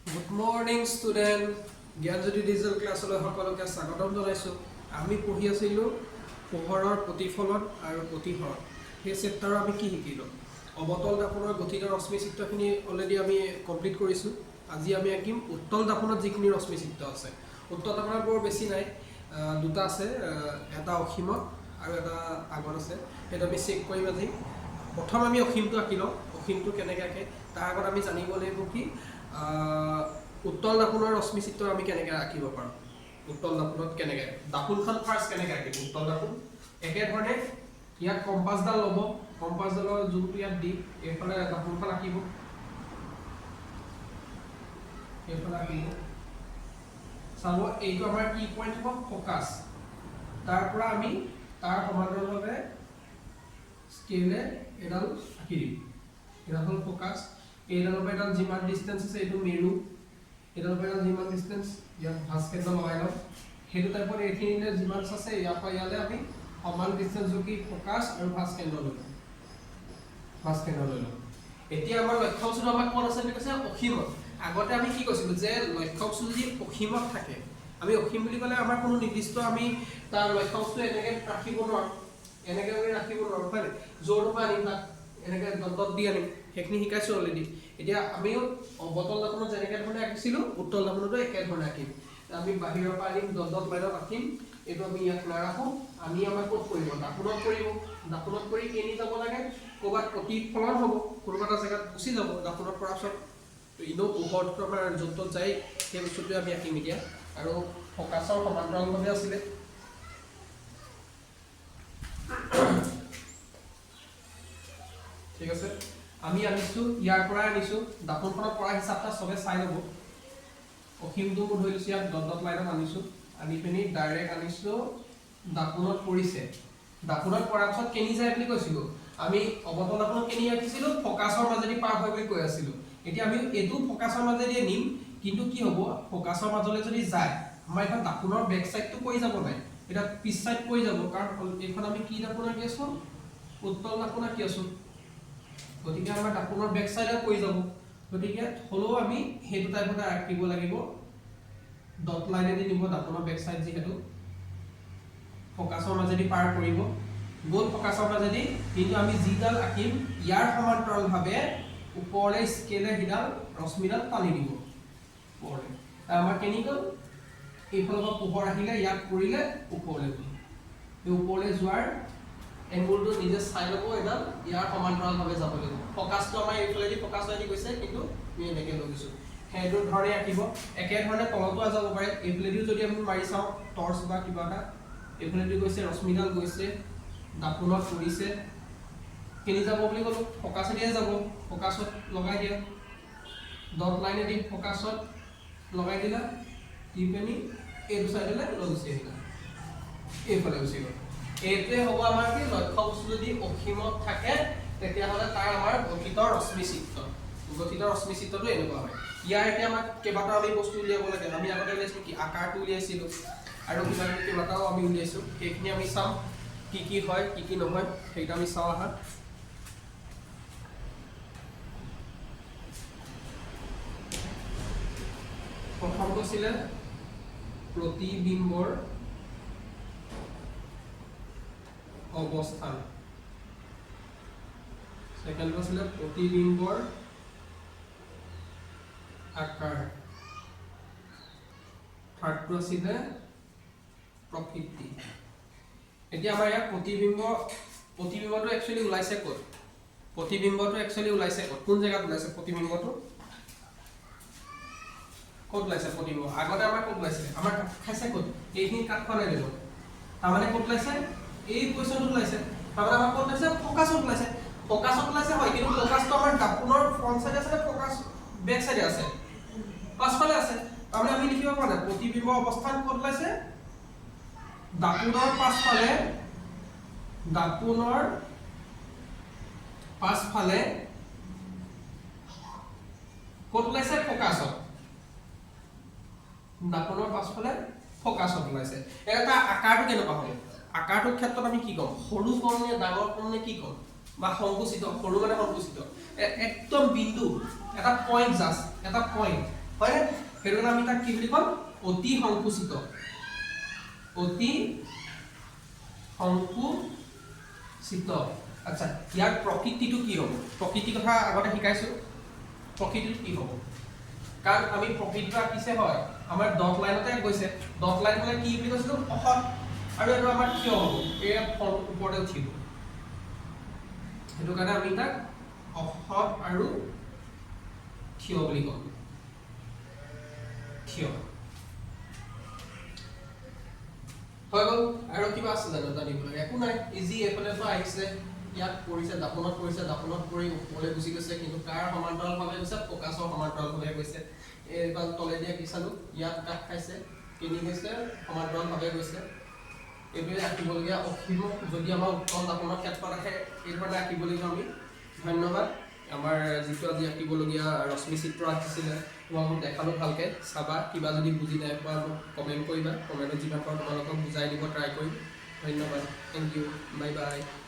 Good morning, student. Gyanjyoti digital ক্লাছলৈ সকলোকে স্বাগতম জনাইছোঁ। আমি পঢ়ি আছিলোঁ পোহৰৰ প্ৰতিফলন আৰু প্ৰতিহৰণ। সেই চেপ্টাৰৰ আমি কি শিকিলোঁ? অৱতল দাপোনৰ গঠিত ৰশ্মি চিত্ৰখিনি অলৰেডি আমি কমপ্লিট কৰিছোঁ। আজি আমি আঁকিম উত্তল দাপোনত যিখিনি ৰশ্মি চিত্ৰ আছে। উত্তল দাপোনত বৰ বেছি নাই, দুটা আছে, এটা অসীমত আৰু এটা আগত আছে। সেইটো আমি চেক কৰিম আজি। প্ৰথম আমি অসীমটো আঁকি লওঁ। অসীমটো কেনেকৈ আঁকে তাৰ আগত আমি জানিব লাগিব কি উত্তল দাপোনৰ ৰশ্মি চিত্ৰ আমি কেনেকৈ আঁকিব পাৰোঁ। উত্তল দাপোনত কেনেকৈ দাপোনখন ফাৰ্ষ্ট কেনেকৈ আঁকিম। উত্তল দাপোন একেধৰণে ইয়াত কম্পাছডাল ল'ব, কম্পাছডালৰ জোখটো ইয়াত দি এইফালে দাপোনখন আঁকিব, এইফালে আঁকিব। চাব এইটো আমাৰ কি পইণ্ট হ'ব, ফ'কাছ। তাৰ পৰা আমি তাৰ সমান্তৰালভাৱে স্কেলে এডাল আঁকি দিম। এডাল হ'ল ফ'কাছ। এইডালৰ পৰা এডাল যিমান ডিষ্টেঞ্চ আছে এইটো মেৰু, এইডালৰ পৰা এডাল যিমান ডিষ্টেঞ্চ ইয়াত ভাঁজ কেন্দ্ৰ লগাই লওঁ। সেইটো টাইপত এইখিনিলে যিমান আছে ইয়াৰ পৰা ইয়ালৈ আমি সমান ডিষ্টেঞ্চ জুখি ফ'কাছ আৰু ভাঁজ কেন্দ্ৰ লৈ লওঁ। ভাঁজ কেন্দ্ৰ লৈ লওঁ। এতিয়া আমাৰ লক্ষ্যবস্তুটো আমাক ক'ত আছে বুলি কৈছে, অসীমত। আগতে আমি কি কৈছিলোঁ যে লক্ষ্যবস্তু যদি অসীমত থাকে, আমি অসীম বুলি ক'লে আমাৰ কোনো নিৰ্দিষ্ট আমি তাৰ লক্ষ্যবস্তু এনেকৈ ৰাখিব নোৱাৰোঁ, এনেকৈ আমি ৰাখিব নোৱাৰোঁ, হয় নাই? য'ৰ পৰা আনিম তাক এনেকৈ দণ্ডত দি আনিম, সেইখিনি শিকাইছোঁ অলৰেডি। এতিয়া আমিও অৱতল দাপোনত যেনেকৈ ধৰণে আঁকিছিলোঁ উত্তল দাপোনতো একেধৰণে আঁকিম। আমি বাহিৰৰ পৰা আনিম, দণ্ডত লাইনত আঁকিম। এইটো আমি ইয়াত নাৰাখোঁ, আমি আমাৰ ক'ত কৰিব, দাপোনত কৰিব। দাপোনত কৰি কেনি যাব লাগে, ক'ৰবাত প্ৰতিফলন হ'ব, কোনোবা এটা জেগাত গুচি যাব। দাপোনত কৰাৰ পিছত এনেও পোহৰটো আমাৰ য'ত ত'ত যায়, সেই বস্তুটোৱে আমি আঁকিম এতিয়া। আৰু ফ'কাছৰ সমান্তৰালভাৱে আছিলে। ঠিক আছে, আমি আনিছোঁ ইয়াৰ পৰাই আনিছোঁ। দাপোনখনত পৰা হিচাপটা চবে চাই ল'ব। অসীমটো ধৰি লৈছোঁ ইয়াত দণ্ডত লাইনত আনিছোঁ, আনি পিনি ডাইৰেক্ট আনিছোঁ দাপোনত পৰিছে। দাপোনত পৰাৰ পিছত কেনি যায় বুলি কৈছিলোঁ, আমি অৱতল দাপোনত কেনি আঁকিছিলোঁ, ফ'কাছৰ মাজেদি পাৰ হয় বুলি কৈ আছিলোঁ। এতিয়া আমি এইটো ফ'কাছৰ মাজেদিয়ে নিম, কিন্তু কি হ'ব, ফ'কাছৰ মাজলৈ যদি যায় আমাৰ এখন দাপোনৰ বেক চাইডটো পৰি যাব নাই, এতিয়া পিছ চাইড পৰি যাব। কাৰণ এইখন আমি কি দাপোন আঁকি আছোঁ, উত্তল দাপোন আঁকি আছোঁ। গতিকে আমাৰ দাপোনৰ বেক চাইডে পৰি যাব। গতিকে হ'লেও আমি সেইটো টাইপতে আঁকিব লাগিব। ডট লাইনেদি নিব দাপোনৰ বেক চাইড, যিহেতু ফ'কাছৰ মাজেদি পাৰ কৰিব, গ'ল ফ'কাছৰ মাজেদি। কিন্তু আমি যিডাল আঁকিম ইয়াৰ সমান্তৰালভাৱে ওপৰলৈ স্কেলে সিডাল ৰশ্মিডাল টানি দিব ওপৰলৈ। আমাৰ কেনি গ'ল, এইফালৰ পৰা পোহৰ আহিলে ইয়াত পৰিলে, ওপৰলৈ গ'ল। এই ওপৰলৈ যোৱাৰ এংগুলটো নিজে চাই ল'ব, এডাল ইয়াৰ সমান্তৰালভাৱে যাব লাগিব। ফ'কাছটো আমাৰ এইফালেদি ফ'কাছেদি গৈছে, কিন্তু আমি এনেকৈ লৈ গৈছোঁ। সেইটো ধৰণে আঁকিব। একেধৰণে তলতো যাব পাৰে। এইফালেদিও যদি আমি মাৰি চাওঁ টৰ্চ বা কিবা এটা, এইফালেদি গৈছে, ৰশ্মিডাল গৈছে, দাপোনত পৰিছে, কেনি যাব বুলি ক'লোঁ, ফ'কাছেদিয়ে যাব। ফ'কাছত লগাই দিয়া, ডট লাইনেদি ফ'কাছত লগাই দিলা, দি পিনি এইটো চাইডলৈ লৈ গুচি আহিলা, এইফালে গুচি গ'ল। এইটোৱে হ'ব আমাৰ কি, লক্ষ্যবস্তু যদি অসীমত থাকে তেতিয়াহ'লে তাৰ আমাৰ গঠিত ৰশ্মি চিত্ৰ। গঠিত ৰশ্মি চিত্ৰটো এনেকুৱা হয়। ইয়াৰ এতিয়া আমাক কেইবাটাও আমি বস্তু উলিয়াব লাগে। আমি আগতে উলিয়াইছিলোঁ কি, আকাৰটো উলিয়াইছিলোঁ আৰু কিবা কিবি কেইবাটাও আমি উলিয়াইছোঁ। সেইখিনি আমি চাম কি কি হয় কি কি নহয়, সেইটা আমি চাওঁ আহা। প্ৰথমটো আছিলে প্ৰতিবিম্বৰ অৱস্থান, ছেকেণ্ডটো আছিলে প্ৰতিবিম্বৰ আকাৰ, থাৰ্ডটো আছিলে প্ৰকৃতি। এতিয়া আমাৰ ইয়াত প্ৰতিবিম্বটো একচুৱেলি ওলাইছে ক'ত, প্ৰতিবিম্বটো একচুৱেলি ওলাইছে ক'ত, কোন জেগাত ওলাইছে প্ৰতিবিম্বটো, ক'ত ওলাইছে প্ৰতিবিম্ব? আগতে আমাৰ ক'ত ওলাইছিলে, আমাৰ খাইছে ক'ত, এইখিনি কাট খোৱা নাই দেখোন। তাৰমানে ক'ত ওলাইছে, এই পজিশ্যনটোত ওলাইছে। তাৰমানে আমাৰ ক'ত ওলাইছে, ফ'কাছত ওলাইছে। ফ'কাছত ওলাইছে হয়, কিন্তু ফ'কাছটো আমাৰ দাপোনৰ ফ্ৰণ্ট চাইডে আছে নে ফ'কাছ বেক চাইডে আছে, পাছফালে আছে। তাৰমানে আমি লিখিব পৰা নাই প্ৰতিবিম্ব অৱস্থান ক'ত ওলাইছে, দাপোনৰ পাছফালে, দাপোনৰ পাছফালে ক'ত ওলাইছে, ফ'কাছত। দাপোনৰ পাছফালে ফ'কাছত ওলাইছে। এটা আকাৰটো কেনেকুৱা হ'ব, আকাৰটোৰ ক্ষেত্ৰত আমি কি ক'ম, সৰু ক'ম নে ডাঙৰ ক'ম নে কি ক'ম, বা সংকুচিত, সৰু মানে সংকুচিত, একদম বিন্দু, এটা পইণ্ট, জাষ্ট এটা পইণ্ট, হয় সেইটো কাৰণে আমি তাক কি বুলি ক'ম অতি সংকুচিত অতি সংকুচিত আচ্ছা ইয়াৰ প্ৰকৃতিটো কি হ'ব প্ৰকৃতিৰ কথা আগতে শিকাইছো প্ৰকৃতিটো কি হ'ব কাৰণ আমি প্ৰকৃতিটো আঁকিছে হয় আমাৰ ডট লাইনতে গৈছে ডট লাইন হ'লে কি বুলি কৈছিলো অসৎ আৰু এইটো আমাৰ থিয় হ'ব এই ওপৰতে উঠিব সেইটো কাৰণে আমি তাক অসৎ আৰু থিয় বুলি কওঁ থিয় হৈ গ'ল আৰু কিবা আছে জানিবলৈ একো নাই ইজি এফালে পৰা আহিছে ইয়াত পৰিছে দাপনত পৰি ওপৰলৈ গুচি গৈছে কিন্তু তাৰ সমান্তৰালভাৱে গৈছে ফ'কাছৰ সমান্তৰালভাৱে গৈছে এইবাৰ তলে দিয়া কি চালো ইয়াত কাট খাইছে কিনি গৈছে সমান্তৰালভাৱে গৈছে এইটোৱে আঁকিবলগীয়া অসীম যদি আমাৰ উত্তম দাপনৰ ক্ষেত্ৰত আহে এইধৰণে আঁকিব লাগিব আমি ধন্যবাদ আমাৰ যিটো আজি আঁকিবলগীয়া ৰশ্মি চিত্ৰ আঁকিছিলে তোমালোকক দেখালো ভালকে চাবা কিবা যদি বুজি নাই পোৱা মোক কমেণ্ট কৰিবা কমেণ্টত যিমান পাৰোঁ তোমালোকক বুজাই দিব ট্ৰাই কৰিম ধন্যবাদ থেংক ইউ বাই বাই